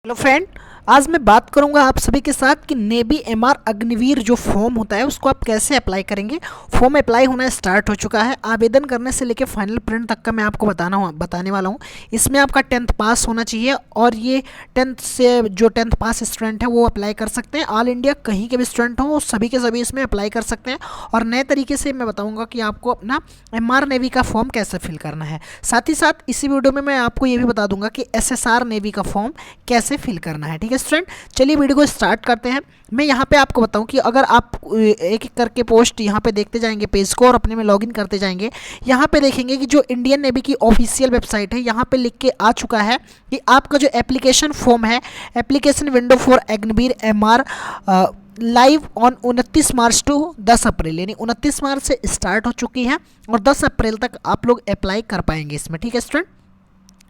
Hello friend, आज मैं बात करूंगा आप सभी के साथ कि नेवी एमआर अग्निवीर जो फॉर्म होता है उसको आप कैसे अप्लाई करेंगे। फॉर्म अप्लाई होना स्टार्ट हो चुका है। आवेदन करने से लेकर फाइनल प्रिंट तक का मैं आपको बताने वाला हूं। इसमें आपका 10th पास होना चाहिए और ये 10th से जो 10th पास स्टूडेंट है वो अप्लाई कर सकते हैं। ऑल इंडिया कहीं के भी स्टूडेंट हो वो सभी के सभी इसमें अप्लाई कर सकते हैं। और नए तरीके से मैं बताऊँगा कि आपको अपना एमआर नेवी का फॉर्म कैसे फिल करना है। साथ ही साथ इसी वीडियो में मैं आपको ये भी बता दूंगा कि एसएसआर नेवी का फॉर्म कैसे फिल करना है। ठीक है स्टूडेंट, चलिए वीडियो को स्टार्ट करते हैं। मैं यहाँ पे आपको बताऊं कि अगर आप एक एक करके पोस्ट यहाँ पे देखते जाएंगे पेज को और अपने में लॉगिन करते जाएंगे, यहाँ पे देखेंगे कि जो इंडियन नेवी की ऑफिशियल वेबसाइट है यहाँ पे लिख के आ चुका है कि आपका जो एप्लीकेशन फॉर्म है, application window for Agniveer MR live on 29 March two 10 अप्रैल, यानी 29 मार्च से स्टार्ट हो चुकी है और 10 अप्रैल तक आप लोग अप्लाई कर पाएंगे इसमें। ठीक है स्टूडेंट,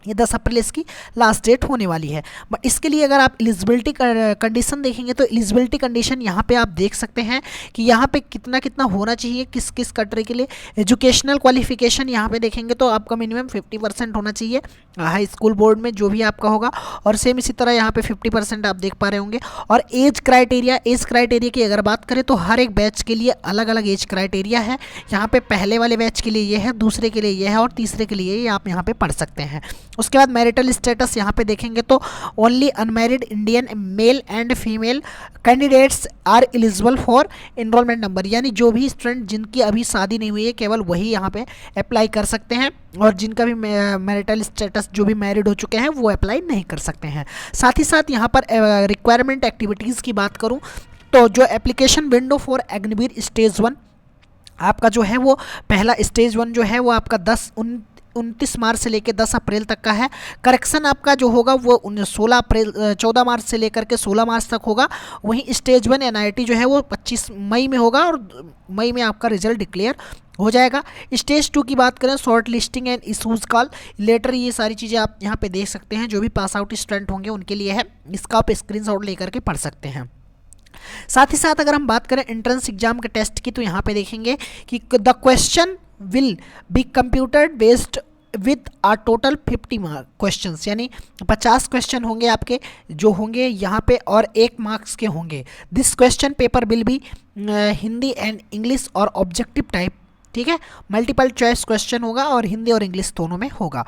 ये 10 अप्रैल इसकी लास्ट डेट होने वाली है। बट इसके लिए अगर आप एलिजिबिलिटी कंडीशन देखेंगे तो एलिजिबिलिटी कंडीशन यहाँ पे आप देख सकते हैं कि यहाँ पे कितना कितना होना चाहिए किस किस कंट्री के लिए। एजुकेशनल क्वालिफिकेशन यहाँ पे देखेंगे तो आपका मिनिमम 50% होना चाहिए हाई स्कूल बोर्ड में जो भी आपका होगा, और सेम इसी तरह यहाँ पे 50% आप देख पा रहे होंगे। और एज क्राइटेरिया की अगर बात करें तो हर एक बैच के लिए अलग अलग एज क्राइटेरिया है। यहाँ पे पहले वाले बैच के लिए ये है, दूसरे के लिए ये है और तीसरे के लिए ये आप यहाँ पे पढ़ सकते हैं। उसके बाद मैरिटल स्टेटस यहाँ पे देखेंगे तो only unmarried Indian male and female candidates are eligible for enrolment number, यानी जो भी स्टूडेंट जिनकी अभी शादी नहीं हुई है केवल वही यहाँ पे अप्लाई कर सकते हैं, और जिनका भी मैरिटल स्टेटस जो भी मैरिड हो चुके हैं वो अप्लाई नहीं कर सकते हैं। साथ ही साथ यहाँ पर रिक्वायरमेंट एक्टिविटीज़ की बात करूँ तो जो application window for Agniveer stage 1 आपका जो है वो पहला स्टेज 1 जो है वो आपका 29 मार्च से लेकर 10 अप्रैल तक का है। करेक्शन आपका जो होगा वो 14 मार्च से लेकर के 16 मार्च तक होगा। वहीं स्टेज 1 एनआईटी जो है वो 25 मई में होगा और मई में आपका रिजल्ट डिक्लेयर हो जाएगा। स्टेज 2 की बात करें, short listing and issues call letter, ये सारी चीज़ें आप यहाँ पे देख सकते हैं। जो भी पास आउट स्टूडेंट होंगे उनके लिए है, इसका आप स्क्रीनशॉट लेकर के पढ़ सकते हैं। साथ ही साथ अगर हम बात करें एंट्रेंस एग्जाम के टेस्ट की तो यहाँ पे देखेंगे कि the question will be computer based with a total 50 questions, यानी 50 क्वेश्चन होंगे आपके जो होंगे यहाँ पे और 1 मार्क्स के होंगे। This question paper will be Hindi and English और ऑब्जेक्टिव टाइप। ठीक है, मल्टीपल चॉइस क्वेश्चन होगा और हिंदी और इंग्लिश दोनों में होगा।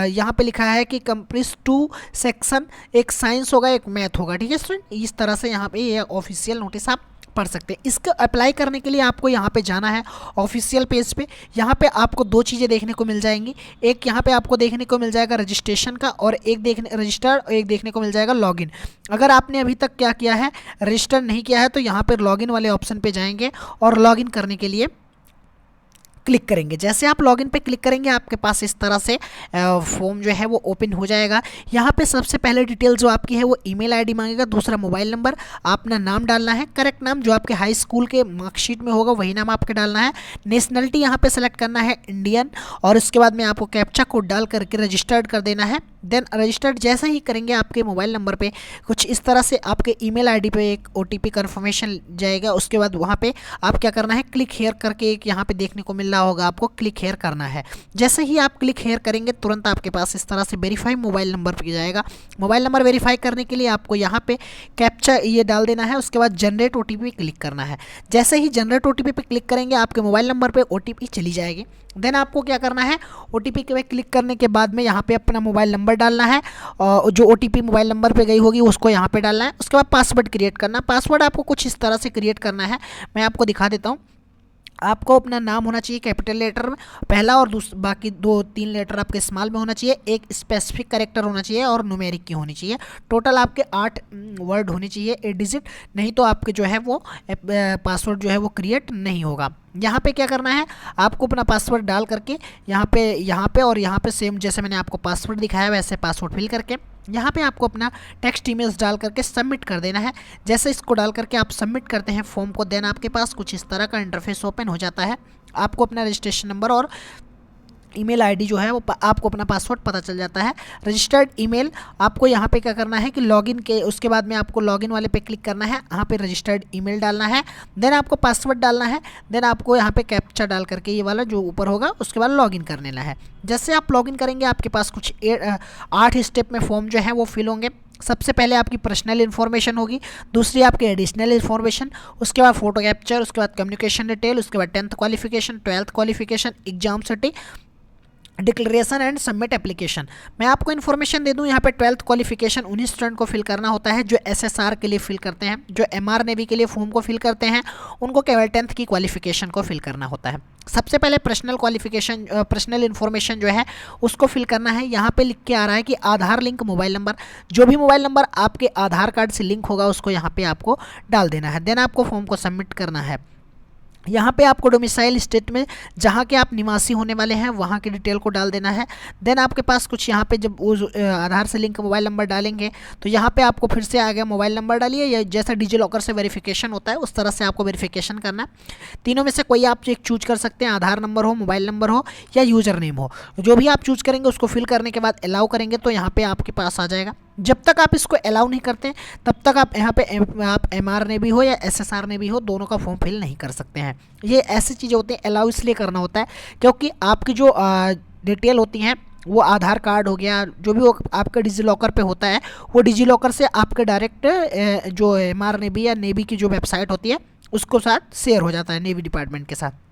यहाँ पे लिखा है कि कंप्रीज 2 सेक्शन, एक साइंस होगा एक मैथ होगा। ठीक है स्टूडेंट, इस तरह से यहाँ पे ये ऑफिशियल नोटिस आप पढ़ सकते हैं। इसको अप्लाई करने के लिए आपको यहाँ पे जाना है ऑफिशियल पेज पे। यहाँ पे आपको 2 चीज़ें देखने को मिल जाएंगी। एक यहाँ पे आपको देखने को मिल जाएगा रजिस्ट्रेशन का, और एक रजिस्टर, और एक देखने को मिल जाएगा लॉगिन। अगर आपने अभी तक क्या किया है, रजिस्टर नहीं किया है, तो यहाँ पर लॉगिन वाले ऑप्शन पे जाएंगे और लॉगिन करने के लिए क्लिक करेंगे। जैसे आप लॉगिन पे क्लिक करेंगे आपके पास इस तरह से फॉर्म जो है वो ओपन हो जाएगा। यहाँ पे सबसे पहले डिटेल जो आपकी है वो ईमेल आईडी मांगेगा, दूसरा मोबाइल नंबर, अपना नाम डालना है, करेक्ट नाम जो आपके हाई स्कूल के मार्कशीट में होगा वही नाम आपके डालना है। नेशनलिटी यहाँ पे सेलेक्ट करना है इंडियन, और उसके बाद में आपको कैप्चा कोड डाल करके रजिस्टर्ड कर देना है। देन रजिस्टर्ड जैसे ही करेंगे आपके मोबाइल नंबर पे कुछ इस तरह से आपके ईमेल आईडी पे एक ओटीपी कन्फर्मेशन जाएगा। उसके बाद वहाँ पे आप क्या करना है, क्लिक हेयर करके एक यहाँ पे देखने को मिल रहा होगा, आपको क्लिक हेयर करना है। जैसे ही आप क्लिक हेयर करेंगे तुरंत आपके पास इस तरह से वेरीफाई मोबाइल नंबर पे जाएगा। मोबाइल नंबर वेरीफाई करने के लिए आपको यहाँ पे कैप्चा ये डाल देना है। उसके बाद जनरेट ओटीपी क्लिक करना है। जैसे ही जनरेट ओटीपी पे क्लिक करेंगे आपके मोबाइल नंबर पे ओटीपी चली जाएगी। देन आपको क्या करना है, ओटीपी पे क्लिक करने के बाद में यहाँ पे अपना मोबाइल नंबर डालना है, और जो ओटीपी मोबाइल नंबर पे गई होगी उसको यहाँ पे डालना है। उसके बाद पासवर्ड क्रिएट करना। पासवर्ड आपको कुछ इस तरह से क्रिएट करना है, मैं आपको दिखा देता हूँ। आपको अपना नाम होना चाहिए कैपिटल लेटर में पहला, और बाकी 2-3 लेटर आपके स्मॉल में होना चाहिए, एक स्पेसिफिक कैरेक्टर होना चाहिए और न्यूमेरिक की होनी चाहिए। टोटल आपके 8 वर्ड होने चाहिए, 8 डिजिट, नहीं तो आपके जो है वो पासवर्ड जो है वो क्रिएट नहीं होगा। यहाँ पे क्या करना है, आपको अपना पासवर्ड डाल करके यहाँ पे और यहाँ पे सेम जैसे मैंने आपको पासवर्ड दिखाया वैसे पासवर्ड फिल करके यहाँ पे आपको अपना टेक्स्ट इमेज डाल करके सबमिट कर देना है। जैसे इसको डाल करके आप सबमिट करते हैं फॉर्म को, देन आपके पास कुछ इस तरह का इंटरफेस ओपन हो जाता है। आपको अपना रजिस्ट्रेशन नंबर और ईमेल आईडी जो है वो आपको अपना पासवर्ड पता चल जाता है। रजिस्टर्ड ईमेल आपको यहाँ पे क्या करना है कि लॉगिन के उसके बाद में आपको लॉगिन वाले पे क्लिक करना है, यहाँ पे रजिस्टर्ड ईमेल डालना है, देन आपको पासवर्ड डालना है, देन आपको यहाँ पे कैप्चा डाल करके ये वाला जो ऊपर होगा उसके बाद लॉगिन कर लेना है। जैसे आप लॉगिन करेंगे आपके पास कुछ 8 स्टेप में फॉर्म जो है वो फिल होंगे। सबसे पहले आपकी पर्सनल इन्फॉर्मेशन होगी, दूसरी आपकी एडिशनल इन्फॉर्मेशन, उसके बाद फोटो कैप्चर, उसके बाद कम्युनिकेशन डिटेल, उसके बाद 10th qualification, 12th qualification, exam city, declaration and submit application. मैं आपको इन्फॉर्मेशन दे दूं, यहाँ पे 12th क्वालिफिकेशन उन्हीं स्टूडेंट को फिल करना होता है जो एसएसआर के लिए फिल करते हैं, जो एमआर नेवी के लिए फॉर्म को फिल करते हैं उनको केवल 10th की क्वालिफिकेशन को फिल करना होता है। सबसे पहले पर्सनल क्वालिफिकेशन, पर्सनल इन्फॉर्मेशन जो है उसको फिल करना है। यहाँ पे लिख के आ रहा है कि आधार लिंक मोबाइल नंबर, जो भी मोबाइल नंबर आपके आधार कार्ड से लिंक होगा उसको यहाँ पे आपको डाल देना है। देन आपको फॉर्म को सबमिट करना है। यहाँ पे आपको डोमिसाइल स्टेट में जहाँ के आप निवासी होने वाले हैं वहाँ की डिटेल को डाल देना है। देन आपके पास कुछ यहाँ पे जब उस आधार से लिंक मोबाइल नंबर डालेंगे तो यहाँ पे आपको फिर से आ गया मोबाइल नंबर डालिए, या जैसा डिजी लॉकर से वेरिफिकेशन होता है उस तरह से आपको वेरिफिकेशन करना है। तीनों में से कोई आप एक चूज कर सकते हैं, आधार नंबर हो, मोबाइल नंबर हो या यूज़र नेम हो। जो भी आप चूज करेंगे उसको फिल करने के बाद अलाउ करेंगे तो यहाँ पर आपके पास आ जाएगा। जब तक आप इसको अलाउ नहीं करते तब तक आप यहाँ पे आप एमआर ने भी हो या एसएसआर ने भी हो दोनों का फॉर्म फिल नहीं कर सकते हैं। ये ऐसी चीज़ें होती हैं, अलाउ इसलिए करना होता है क्योंकि आपकी जो डिटेल होती हैं वो आधार कार्ड हो गया, जो भी वो आपका डिजी लॉकर पे होता है वो डिजी लॉकर से आपके डायरेक्ट जो एमआर नेवी या नेवी की जो वेबसाइट होती है उसको साथ शेयर हो जाता है नेवी डिपार्टमेंट के साथ।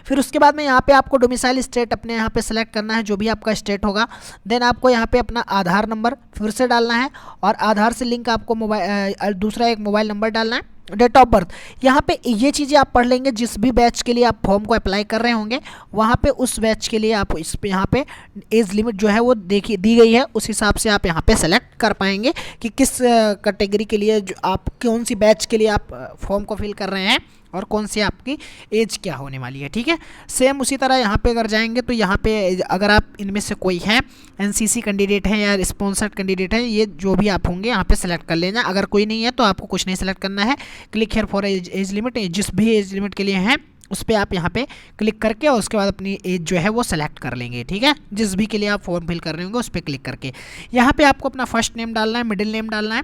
फिर उसके बाद में यहाँ पे आपको डोमिसाइल स्टेट अपने यहाँ पे सेलेक्ट करना है, जो भी आपका स्टेट होगा। देन आपको यहाँ पे अपना आधार नंबर फिर से डालना है और आधार से लिंक आपको मोबाइल दूसरा एक मोबाइल नंबर डालना है। डेट ऑफ बर्थ, यहाँ पे ये चीज़ें आप पढ़ लेंगे, जिस भी बैच के लिए आप फॉर्म को अप्लाई कर रहे होंगे वहाँ पे उस बैच के लिए आप इस पे यहाँ पे एज लिमिट जो है वो देखी दी गई है, उस हिसाब से आप यहाँ पे सेलेक्ट कर पाएंगे कि किस कैटेगरी के लिए जो आप कौन सी बैच के लिए आप फॉर्म को फिल कर रहे हैं और कौन सी आपकी एज क्या होने वाली है। ठीक है, सेम उसी तरह यहाँ पे अगर जाएंगे तो यहाँ पे अगर आप इनमें से कोई है एनसीसी कैंडिडेट है या स्पॉन्सर्ड कैंडिडेट है, ये जो भी आप होंगे यहाँ पे सेलेक्ट कर लेना। अगर कोई नहीं है तो आपको कुछ नहीं सेलेक्ट करना है। Click here for age limit, जिस भी एज लिमिट के लिए हैं उस पर आप यहाँ पे क्लिक करके और उसके बाद अपनी एज जो है वो सेलेक्ट कर लेंगे। ठीक है, जिस भी के लिए आप फॉर्म फिल कर रहे होंगे उस पर क्लिक करके यहाँ पे आपको अपना फर्स्ट नेम डालना है, मिडिल नेम डालना है,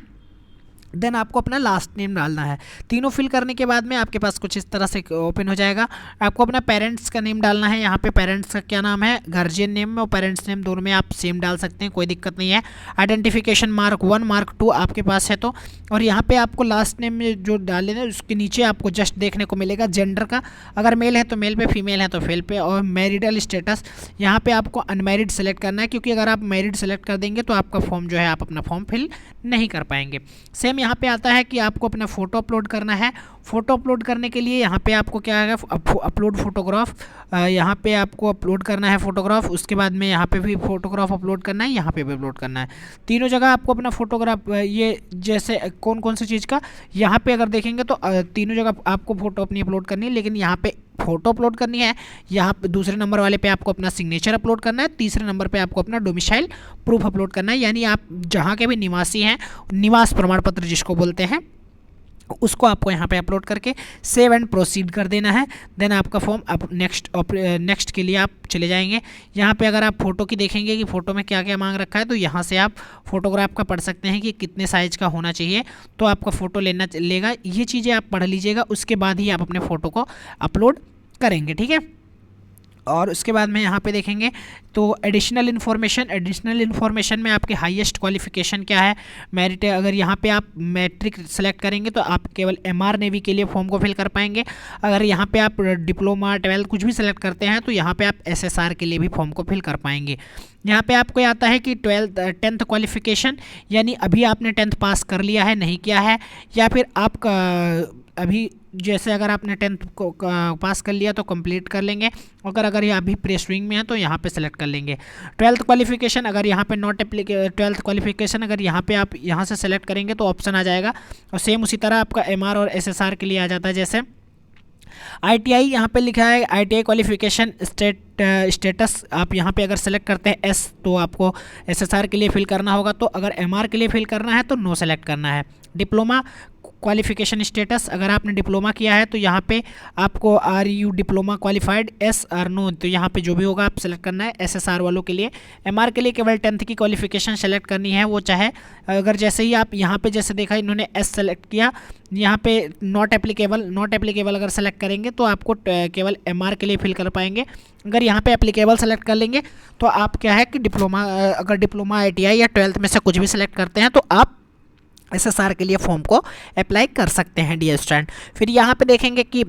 देन आपको अपना लास्ट नेम डालना है। तीनों फिल करने के बाद में आपके पास कुछ इस तरह से ओपन हो जाएगा। आपको अपना पेरेंट्स का नेम डालना है। यहाँ पे पेरेंट्स का क्या नाम है, गार्जियन नेम में और पेरेंट्स नेम दोनों में आप सेम डाल सकते हैं, कोई दिक्कत नहीं है। आइडेंटिफिकेशन मार्क 1 मार्क 2 आपके पास है तो, और यहाँ पे आपको लास्ट नेम में जो डाले ना उसके नीचे आपको जस्ट देखने को मिलेगा जेंडर का, अगर मेल है तो मेल पे, फीमेल है तो फेल पे, और मैरिडल स्टेटस यहाँ पे आपको अनमैरिड सेलेक्ट करना है, क्योंकि अगर आप मैरिड सेलेक्ट कर देंगे तो आपका फॉर्म जो है आप अपना फॉर्म फिल नहीं कर पाएंगे। सेम यहाँ पे आता है कि आपको अपना फ़ोटो अपलोड करना है। फ़ोटो अपलोड करने के लिए यहाँ पे आपको क्या है, अपलोड फोटोग्राफ, यहाँ पे आपको अपलोड करना है फ़ोटोग्राफ। उसके बाद में यहाँ पे भी फ़ोटोग्राफ अपलोड करना है, यहाँ पे भी अपलोड करना है। तीनों जगह आपको अपना फ़ोटोग्राफ, ये जैसे कौन कौन सी चीज़ का, यहाँ पे अगर देखेंगे तो तीनों जगह आपको फ़ोटो अपनी अपलोड करनी है, लेकिन यहाँ पे फ़ोटो अपलोड करनी है। यहाँ पे दूसरे नंबर वाले पे आपको अपना सिग्नेचर अपलोड करना है, तीसरे नंबर पे आपको अपना डोमिसाइल प्रूफ अपलोड करना है, यानी आप जहाँ के भी निवासी हैं निवास प्रमाण पत्र जिसको बोलते हैं उसको आपको यहाँ पे अपलोड करके सेव एंड प्रोसीड कर देना है। देन आपका फॉर्म अब नेक्स्ट के लिए आप चले जाएंगे। यहाँ पे अगर आप फ़ोटो की देखेंगे कि फ़ोटो में क्या क्या मांग रखा है, तो यहाँ से आप फ़ोटोग्राफ का पढ़ सकते हैं कि कितने साइज़ का होना चाहिए, तो आपका फ़ोटो लेगा। ये चीज़ें आप पढ़ लीजिएगा, उसके बाद ही आप अपने फ़ोटो को अपलोड करेंगे। ठीक है, और उसके बाद में यहाँ पे देखेंगे तो एडिशनल इन्फॉर्मेशन में आपके हाईएस्ट क्वालिफिकेशन क्या है, मेरिट है। अगर यहाँ पे आप मैट्रिक सेलेक्ट करेंगे तो आप केवल एमआर नेवी के लिए फॉर्म को फिल कर पाएंगे। अगर यहाँ पे आप डिप्लोमा 12 कुछ भी सेलेक्ट करते हैं तो यहाँ पे आप एसएसआर के लिए भी फॉर्म को फिल कर पाएंगे। यहाँ पे आपको आता है कि 10th क्वालिफिकेशन, यानी अभी आपने 10th पास कर लिया है, नहीं किया है, या फिर आपका अभी जैसे अगर आपने 10th को पास कर लिया तो कंप्लीट कर लेंगे, अगर ये अभी प्रेस्विंग में है तो यहाँ पे सेलेक्ट कर लेंगे। 12th क्वालिफिकेशन अगर यहाँ पे 12th क्वालिफिकेशन अगर यहाँ पे आप यहाँ से सेलेक्ट करेंगे तो ऑप्शन आ जाएगा, और सेम उसी तरह आपका एमआर और एसएसआर के लिए आ जाता है। जैसे आईटीआई यहाँ पे लिखा है, आईटीआई क्वालिफिकेशन स्टेटस आप यहाँ पे अगर सेलेक्ट करते हैं एस तो आपको एसएसआर के लिए फिल करना होगा, तो अगर एमआर के लिए फिल करना है तो नो सेलेक्ट करना है। डिप्लोमा क्वालिफिकेशन स्टेटस, अगर आपने डिप्लोमा किया है तो यहाँ पे आपको are you diploma qualified, yes or no, तो यहाँ पे जो भी होगा आप सेलेक्ट करना है। SSR वालों के लिए, MR के लिए केवल 10th की क्वालिफिकेशन सेलेक्ट करनी है, वो चाहे अगर जैसे ही आप यहाँ पे जैसे देखा इन्होंने S सेलेक्ट किया, यहाँ पे नॉट एप्लीकेबल अगर सेलेक्ट करेंगे तो आपको केवल MR के लिए फिल कर पाएंगे। अगर यहाँ पे एप्लीकेबल सेलेक्ट कर लेंगे तो आप क्या है कि डिप्लोमा, अगर डिप्लोमा ITI या 12th में से कुछ भी सिलेक्ट करते हैं तो आप SSR के लिए फॉर्म को अप्लाई कर सकते हैं डियर स्टूडेंट। फिर यहाँ पे देखेंगे कि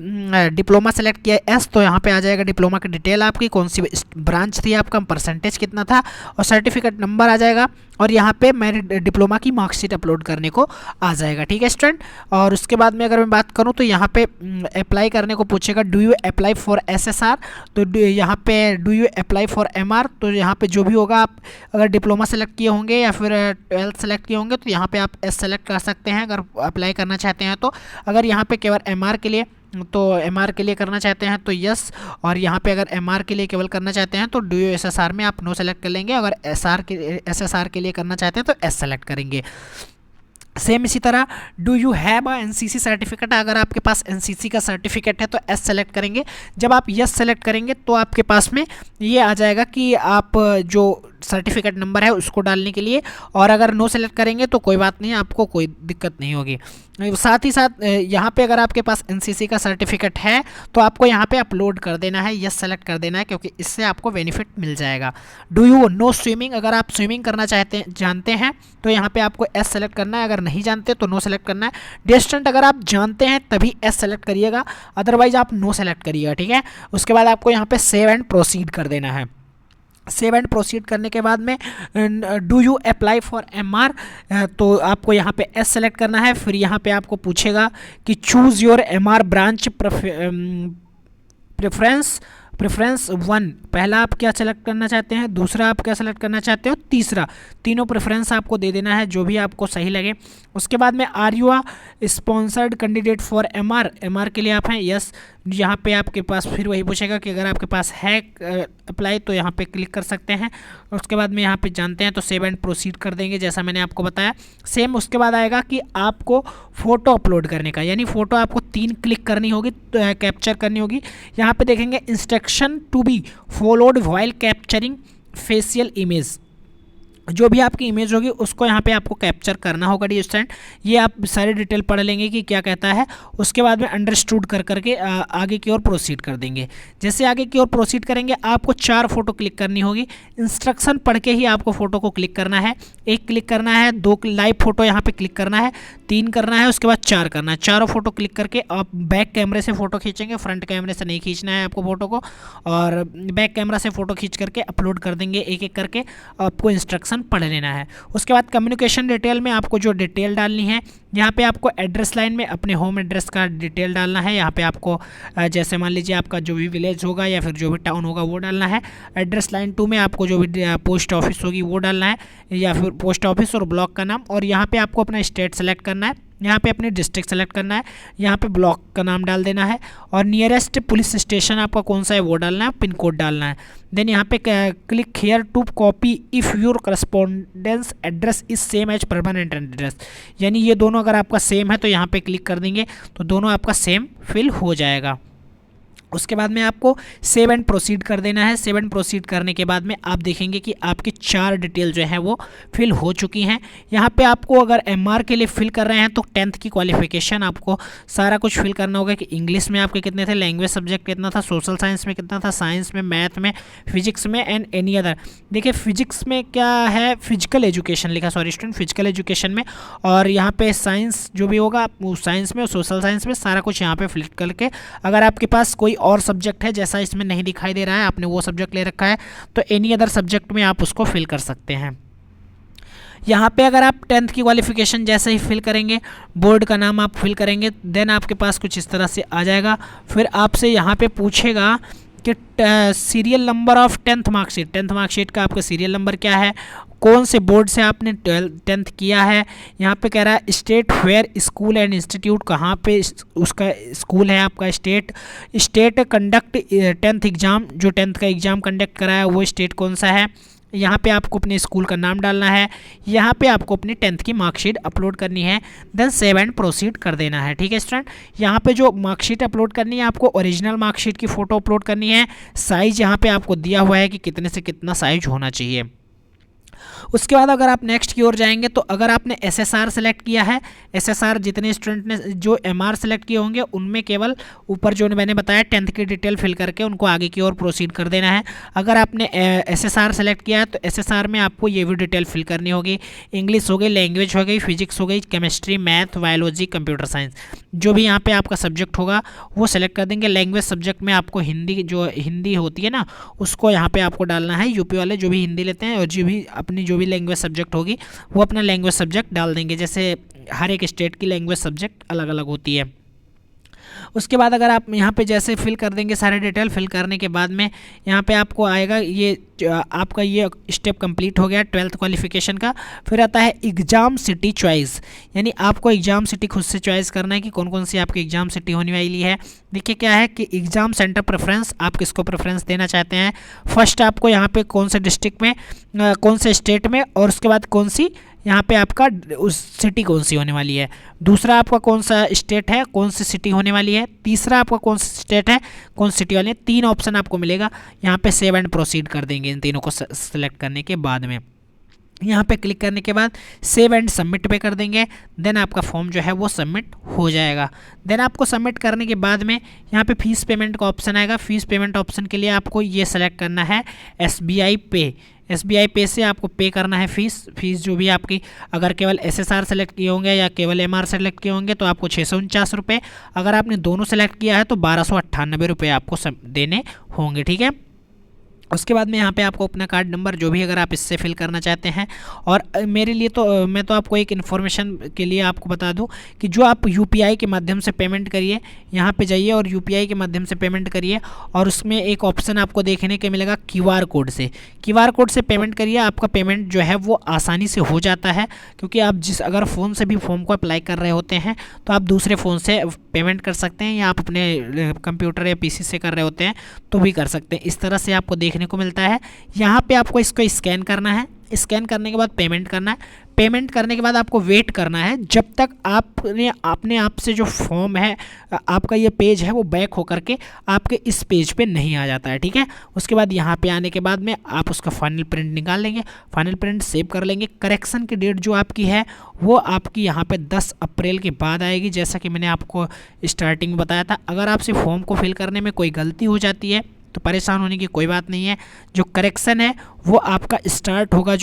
डिप्लोमा सेलेक्ट किया S, तो यहाँ पे आ जाएगा डिप्लोमा की डिटेल, आपकी कौन सी ब्रांच थी, आपका परसेंटेज कितना था और सर्टिफिकेट नंबर आ जाएगा, और यहाँ पे मेरे डिप्लोमा की मार्कशीट अपलोड करने को आ जाएगा। ठीक है स्टूडेंट। और उसके बाद में अगर मैं बात करूँ तो यहाँ पे अप्लाई करने को पूछेगा do you apply for SSR, तो यहाँ पे do you apply for MR, तो यहाँ पे जो भी होगा आप अगर डिप्लोमा सेलेक्ट किए होंगे या फिर 12th सेलेक्ट किए होंगे तो यहाँ पे आप S सेलेक्ट कर सकते हैं अगर अप्लाई करना चाहते हैं तो। अगर यहाँ पे केवल MR के लिए, तो MR के लिए करना चाहते हैं तो यस, और यहाँ पे अगर MR के लिए केवल करना चाहते हैं तो डू यू SSR में आप नो सेलेक्ट कर लेंगे। अगर SSR के लिए करना चाहते हैं तो S सेलेक्ट करेंगे। सेम इसी तरह do you have a NCC certificate, अगर आपके पास NCC का सर्टिफिकेट है तो S सेलेक्ट करेंगे। जब आप यस सेलेक्ट करेंगे तो आपके पास में ये आ जाएगा कि आप जो सर्टिफिकेट नंबर है उसको डालने के लिए, और अगर नो सेलेक्ट करेंगे तो कोई बात नहीं, आपको कोई दिक्कत नहीं होगी। साथ ही साथ यहाँ पे अगर आपके पास NCC का सर्टिफिकेट है तो आपको यहाँ पे अपलोड कर देना है, यस सेलेक्ट कर देना है, क्योंकि इससे आपको बेनिफिट मिल जाएगा। डू यू नो स्विमिंग, अगर आप स्विमिंग करना जानते हैं तो यहाँ पे आपको S सेलेक्ट करना है, अगर नहीं जानते तो नो सेलेक्ट करना है। डिस्टेंट अगर आप जानते हैं तभी S सेलेक्ट करिएगा, अदरवाइज आप नो सेलेक्ट करिएगा। ठीक है। उसके बाद आपको यहाँ पे सेव एंड प्रोसीड कर देना है। सेव एंड प्रोसीड करने के बाद में do you apply for MR, तो आपको यहाँ पे S सेलेक्ट करना है। फिर यहाँ पे आपको पूछेगा कि choose your MR branch preference 1, पहला आप क्या सेलेक्ट करना चाहते हैं, दूसरा आप क्या सेलेक्ट करना चाहते हो, तीसरा, तीनों प्रेफरेंस आपको दे देना है जो भी आपको सही लगे। उसके बाद में are you a sponsored candidate for MR के लिए आप हैं यस। यहाँ पे आपके पास फिर वही पूछेगा कि अगर आपके पास है अप्लाई तो यहाँ पे क्लिक कर सकते हैं। उसके बाद में यहाँ पे जानते हैं तो सेव एंड प्रोसीड कर देंगे जैसा मैंने आपको बताया। सेम उसके बाद आएगा कि आपको फ़ोटो अपलोड करने का, यानी फ़ोटो आपको 3 क्लिक करनी होगी, कैप्चर करनी होगी। यहाँ पे देखेंगे instruction to be followed while capturing facial image, जो भी आपकी इमेज होगी उसको यहाँ पे आपको कैप्चर करना होगा डियर स्टूडेंट। ये आप सारी डिटेल पढ़ लेंगे कि क्या कहता है। उसके बाद में अंडरस्टूड कर करके आगे की ओर प्रोसीड कर देंगे। जैसे आगे की ओर प्रोसीड करेंगे आपको 4 फोटो क्लिक करनी होगी। इंस्ट्रक्शन पढ़ के ही आपको फ़ोटो को क्लिक करना है। 1 क्लिक करना है, 2 लाइव फोटो यहाँ पर क्लिक करना है, 3 करना है, उसके बाद 4 करना है। चारों फोटो क्लिक करके आप बैक कैमरे से फ़ोटो खींचेंगे, फ्रंट कैमरे से नहीं खींचना है आपको फ़ोटो को, और बैक कैमरा से फ़ोटो खींच करके अपलोड कर देंगे। एक एक करके आपको इंस्ट्रक्शन पढ़ लेना है। उसके बाद कम्युनिकेशन डिटेल में आपको जो डिटेल डालनी है, यहाँ पे आपको एड्रेस लाइन में अपने होम एड्रेस का डिटेल डालना है। यहाँ पे आपको जैसे मान लीजिए आपका जो भी विलेज होगा या फिर जो भी टाउन होगा वो डालना है। एड्रेस लाइन 2 में आपको जो भी पोस्ट ऑफिस होगी वो डालना है, या फिर पोस्ट ऑफिस और ब्लॉक का नाम। और यहाँ पे आपको अपना स्टेट सेलेक्ट करना है, यहाँ पे अपने डिस्ट्रिक्ट सेलेक्ट करना है, यहाँ पे ब्लॉक का नाम डाल देना है, और नियरेस्ट पुलिस स्टेशन आपका कौन सा है वो डालना है, पिन कोड डालना है। देन यहाँ पे click here to copy if your correspondence address is same as permanent address, यानी ये दोनों अगर आपका सेम है तो यहाँ पे क्लिक कर देंगे तो दोनों आपका सेम फिल हो जाएगा। उसके बाद में आपको सेव एंड प्रोसीड कर देना है। सेव एंड प्रोसीड करने के बाद में आप देखेंगे कि आपकी 4 डिटेल जो है वो फिल हो चुकी हैं। यहाँ पे आपको अगर MR के लिए फिल कर रहे हैं तो 10th की क्वालिफिकेशन आपको सारा कुछ फिल करना होगा कि इंग्लिश में आपके कितने थे, लैंग्वेज सब्जेक्ट कितना था, सोशल साइंस में कितना था, साइंस में, मैथ में, फिजिक्स में एंड एनी अदर। देखिए फिजिक्स में क्या है, फिजिकल एजुकेशन लिखा, सॉरी स्टूडेंट, फिजिकल एजुकेशन में, और यहाँ पे साइंस जो भी होगा साइंस में और सोशल साइंस में सारा कुछ यहाँ पे फिल करके, अगर आपके पास कोई और सब्जेक्ट है जैसा इसमें नहीं दिखाई दे रहा है, आपने वो सब्जेक्ट ले रखा है तो एनी अदर सब्जेक्ट में आप उसको फिल कर सकते हैं। यहाँ पे अगर आप 10th की क्वालिफिकेशन जैसे ही फिल करेंगे, बोर्ड का नाम आप फिल करेंगे, देन आपके पास कुछ इस तरह से आ जाएगा। फिर आपसे यहाँ पे पूछेगा कि serial number of 10th marksheet, 10th marksheet का आपका सीरियल नंबर क्या है, कौन से बोर्ड से आपने 10th किया है। यहाँ पे कह रहा है state where school and institute, कहाँ पे उसका स्कूल है आपका, स्टेट कंडक्ट 10th एग्ज़ाम, जो 10th का एग्ज़ाम कंडक्ट करा है वो स्टेट कौन सा है। यहाँ पे आपको अपने स्कूल का नाम डालना है, यहाँ पे आपको अपनी 10th की मार्कशीट अपलोड करनी है, देन सेव एंड प्रोसीड कर देना है। ठीक है स्टूडेंट, यहाँ पे जो मार्कशीट अपलोड करनी है आपको ओरिजिनल मार्कशीट की फ़ोटो अपलोड करनी है। साइज़ यहाँ पे आपको दिया हुआ है कि कितने से कितना साइज होना चाहिए। उसके बाद अगर आप नेक्स्ट की ओर जाएंगे तो अगर आपने एसएसआर सेलेक्ट किया है, एसएसआर जितने स्टूडेंट ने जो एमआर सेलेक्ट किए होंगे उनमें केवल ऊपर जो मैंने बताया 10th की डिटेल फिल करके उनको आगे की ओर प्रोसीड कर देना है। अगर आपने एसएसआर सेलेक्ट किया है तो एसएसआर में आपको ये भी डिटेल फिल करनी होगी। इंग्लिश हो गई, लैंग्वेज हो गई, फिजिक्स हो गई, chemistry, math, biology, computer science, जो भी यहाँ पे आपका सब्जेक्ट होगा वो सेलेक्ट कर देंगे। लैंग्वेज सब्जेक्ट में आपको हिंदी, जो हिंदी होती है ना, उसको यहाँ पे आपको डालना है। यूपी वाले जो भी हिंदी लेते हैं और जो भी अपनी जो भी लैंग्वेज सब्जेक्ट होगी वो अपना लैंग्वेज सब्जेक्ट डाल देंगे। जैसे हर एक स्टेट की लैंग्वेज सब्जेक्ट अलग अलग होती है। उसके बाद अगर आप यहाँ पे जैसे फिल कर देंगे सारे डिटेल फिल करने के बाद में यहाँ पे आपको आएगा ये आपका ये स्टेप कंप्लीट हो गया 12th क्वालिफिकेशन का। फिर आता है एग्ज़ाम सिटी चॉइस, यानी आपको एग्ज़ाम सिटी खुद से चॉइस करना है कि कौन कौन सी आपकी एग्ज़ाम सिटी होने वाली है। देखिए क्या है कि एग्ज़ाम सेंटर प्रेफरेंस, आप किसको प्रेफरेंस देना चाहते हैं। फर्स्ट आपको यहाँ पे कौन से डिस्ट्रिक्ट में, कौन से स्टेट में, और उसके बाद कौन सी यहाँ पे आपका उस सिटी कौन सी होने वाली है। दूसरा आपका कौन सा स्टेट है, कौन सी सिटी होने वाली है। तीसरा आपका कौन सा स्टेट है, कौन सी सिटी वाली है। 3 ऑप्शन आपको मिलेगा। यहाँ पे सेव एंड प्रोसीड कर देंगे इन तीनों को सेलेक्ट करने के बाद में। यहाँ पे क्लिक करने के बाद सेव एंड सबमिट पे कर देंगे। देन आपका फॉर्म जो है वो सबमिट हो जाएगा। देन आपको सबमिट करने के बाद में यहाँ पे फीस पेमेंट का ऑप्शन आएगा। फीस पेमेंट ऑप्शन के लिए आपको ये सेलेक्ट करना है SBI पे। SBI पे से आपको पे करना है फीस जो भी आपकी, अगर केवल SSR सेलेक्ट किए होंगे या केवल MR सेलेक्ट किए होंगे तो आपको 649 रुपये, अगर आपने दोनों सेलेक्ट किया है तो 1298 रुपये आपको देने होंगे। ठीक है, उसके बाद में यहाँ पे आपको अपना कार्ड नंबर जो भी अगर आप इससे फिल करना चाहते हैं। और मेरे लिए तो मैं तो आपको एक इन्फॉर्मेशन के लिए आपको बता दूं कि जो आप UPI के माध्यम से पेमेंट करिए, यहाँ पे जाइए और UPI के माध्यम से पेमेंट करिए और उसमें एक ऑप्शन आपको देखने के मिलेगा QR कोड से। QR कोड से पेमेंट करिए, आपका पेमेंट जो है वो आसानी से हो जाता है, क्योंकि आप अगर फ़ोन से भी फॉर्म को अप्लाई कर रहे होते हैं तो आप दूसरे फ़ोन से पेमेंट कर सकते हैं, या आप अपने कंप्यूटर या PC से कर रहे होते हैं तो भी कर सकते हैं। इस तरह से आपको देखने को मिलता है। यहाँ पे आपको इसको स्कैन करना है, स्कैन करने के बाद पेमेंट करना है। पेमेंट करने के बाद आपको वेट करना है जब तक अपने आप से जो फॉर्म है, आपका ये पेज है वो बैक होकर के आपके इस पेज पे नहीं आ जाता है। ठीक है, उसके बाद यहाँ पे आने के बाद में आप उसका फाइनल प्रिंट निकाल लेंगे, फाइनल प्रिंट सेव कर लेंगे। करेक्शन की डेट जो आपकी है वो आपकी यहाँ पे 10 अप्रैल के बाद आएगी, जैसा कि मैंने आपको स्टार्टिंग में बताया था। अगर आपसे फॉर्म को फिल करने में कोई गलती हो जाती है तो परेशान होने की कोई बात नहीं है। जो करेक्शन है वो आपका स्टार्ट होगा,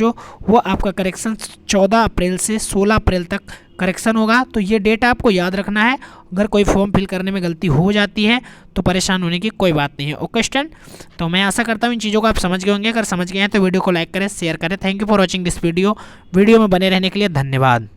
वो आपका करेक्शन 14 अप्रैल से 16 अप्रैल तक करेक्शन होगा। तो ये डेट आपको याद रखना है। अगर कोई फॉर्म फिल करने में गलती हो जाती है तो परेशान होने की कोई बात नहीं है। ओके स्टूडेंट, तो मैं आशा करता हूँ इन चीज़ों को आप समझ गए होंगे। अगर समझ गए हैं तो वीडियो को लाइक करें, शेयर करें। Thank you for watching this video में बने रहने के लिए धन्यवाद।